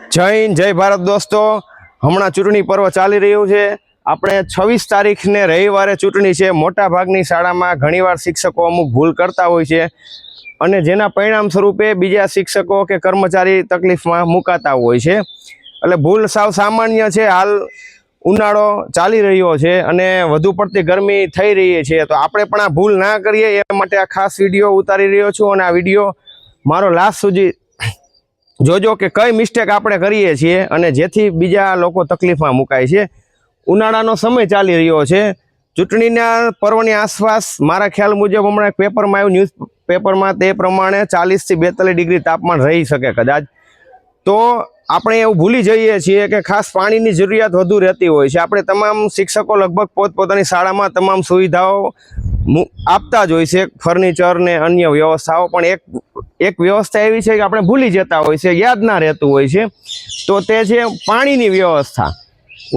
જય હિન્દ જય ભારત દોસ્તો, હમણાં ચૂંટણી પર્વ ચાલી રહ્યું છે। આપણે 26 તારીખને રવિવારે ચૂંટણી છે। મોટા ભાગની શાળામાં ઘણીવાર શિક્ષકો અમુક ભૂલ કરતા હોય છે અને જેના પરિણામ સ્વરૂપે બીજા શિક્ષકો કે કર્મચારી તકલીફમાં મુકાતા હોય છે। એટલે ભૂલ સાવ સામાન્ય છે। હાલ ઉનાળો ચાલી રહ્યો છે અને વધુ પડતી ગરમી થઈ રહી છે, તો આપણે પણ આ ભૂલ ના કરીએ એ માટે આ ખાસ વિડીયો ઉતારી રહ્યો છું અને આ વિડીયો મારો લાસ્ટ સુધી જોજો કે કઈ મિસ્ટેક આપણે કરીએ છીએ અને જેથી બીજા લોકો તકલીફમાં મુકાય છે। ઉનાળાનો સમય ચાલી રહ્યો છે, ચૂંટણીના પર્વની આસપાસ મારા ખ્યાલ મુજબ હમણાં પેપરમાં આવ્યું, ન્યૂઝ પેપરમાં તે પ્રમાણે 40 થી 42 ડિગ્રી તાપમાન રહી શકે કદાચ। તો આપણે એવું ભૂલી જઈએ છીએ કે ખાસ પાણીની જરૂરિયાત વધુ રહેતી હોય છે। આપણે તમામ શિક્ષકો લગભગ પોતપોતાની શાળામાં તમામ સુવિધાઓ આપતા જ હોય છે, ફર્નિચર ને અન્ય વ્યવસ્થાઓ, પણ એક વ્યવસ્થા એવી છે કે આપણે ભૂલી જતા હોય છે, યાદ ના રહેતું હોય છે, તો તે છે પાણીની વ્યવસ્થા।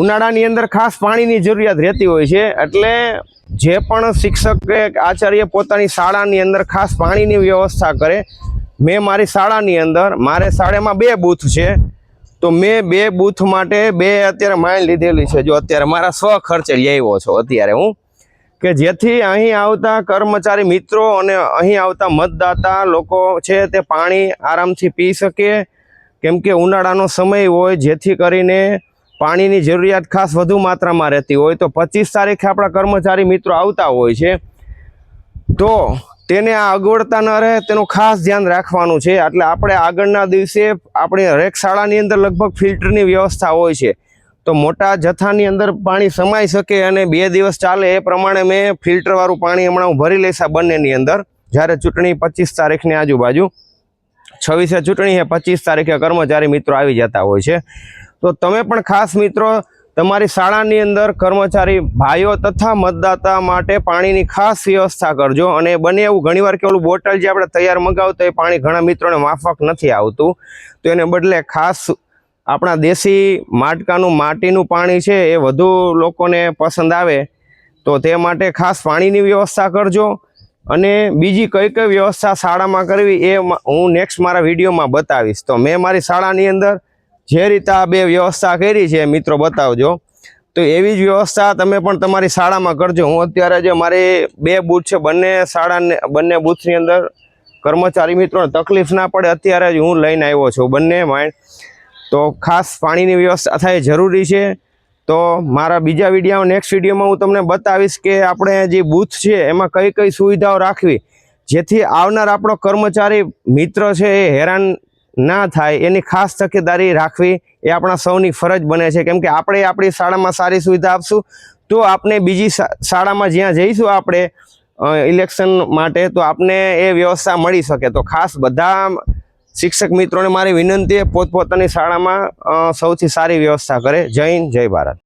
ઉનાળાની અંદર ખાસ પાણીની જરૂરિયાત રહેતી હોય છે, એટલે જે પણ શિક્ષક કે આચાર્ય પોતાની શાળાની અંદર ખાસ પાણીની વ્યવસ્થા કરે। મેં મારી શાળાની અંદર, મારે શાળામાં 2 બૂથ છે, તો મેં 2 બૂથ માટે 2 અત્યારે માઇન લીધેલી છે। જો અત્યારે મારા સ્વ ખર્ચે લઈ આવ્યો છો અત્યારે હું, કે જેથી અહીં આવતા કર્મચારી મિત્રો અને અહીં આવતા મતદાતા લોકો છે તે પાણી આરામથી પી શકે, કેમ કે ઉનાળાનો સમય હોય, જેથી કરીને પાણીની જરૂરિયાત ખાસ વધુ માત્રામાં રહેતી હોય। તો 25 તારીખે આપણા કર્મચારી મિત્રો આવતા હોય છે, તો તેને આ અગવડતા ન રહે તેનું ખાસ ધ્યાન રાખવાનું છે। એટલે આપણે આગળના દિવસે આપણી હરેક શાળાની અંદર લગભગ ફિલ્ટરની વ્યવસ્થા હોય છે, તો મોટા જથ્થાની અંદર પાણી સમાઈ શકે અને 2 દિવસ ચાલે એ પ્રમાણે મેં ફિલ્ટરવાળું પાણી હમણાં હું ભરી લઈશ આ બંનેની અંદર। જ્યારે ચૂંટણી 25 તારીખની આજુબાજુ, 26 ચૂંટણી છે, 25 તારીખે કર્મચારી મિત્રો આવી જતા હોય છે। તો તમે પણ ખાસ મિત્રો તમારી શાળાની અંદર કર્મચારી ભાઈઓ તથા મતદાતા માટે પાણીની ખાસ વ્યવસ્થા કરજો। અને બને એવું ઘણીવાર કે ઓલું બોટલ જે આપણે તૈયાર મંગાવતો એ પાણી ઘણા મિત્રોને માફક નથી આવતું, તો એને બદલે ખાસ આપણા દેશી માટકાનું માટીનું પાણી છે એ વધુ લોકોને પસંદ આવે, તો તે માટે ખાસ પાણીની વ્યવસ્થા કરજો। અને બીજી કઈ કઈ વ્યવસ્થા શાળામાં કરવી એ હું નેક્સ્ટ મારા વિડીયોમાં બતાવીશ। તો મેં મારી શાળાની અંદર જે રીતે આ 2 વ્યવસ્થા કરી છે મિત્રો બતાવજો, તો એવી જ વ્યવસ્થા તમે પણ તમારી શાળામાં કરજો। હું અત્યારે જે મારી 2 બૂથ છે, બંને બૂથની અંદર કર્મચારી મિત્રોને તકલીફ ના પડે અત્યારે જ હું લઈને આવ્યો છું બંને માઇન્ડ। તો ખાસ પાણીની વ્યવસ્થા થાય જરૂરી છે। તો મારા બીજા વિડીયો, નેક્સ્ટ વિડીયોમાં હું તમને બતાવીશ કે આપણે જે બૂથ છે એમાં કઈ કઈ સુવિધાઓ રાખવી, જેથી આવનાર આપણો કર્મચારી મિત્ર છે એ હેરાન ના થાય, એની ખાસ તકેદારી રાખવી એ આપણા સૌની ફરજ બને છે। કેમ કે આપણે આપણી શાળામાં સારી સુવિધા આપશું તો આપણે બીજી શાળામાં જ્યાં જઈશું આપણે ઇલેક્શન માટે, તો આપને એ વ્યવસ્થા મળી શકે। તો ખાસ બધા શિક્ષક મિત્રોને મારી વિનંતી, પોતપોતાની શાળામાં સૌથી સારી વ્યવસ્થા કરે। જય હિન્દ જય ભારત।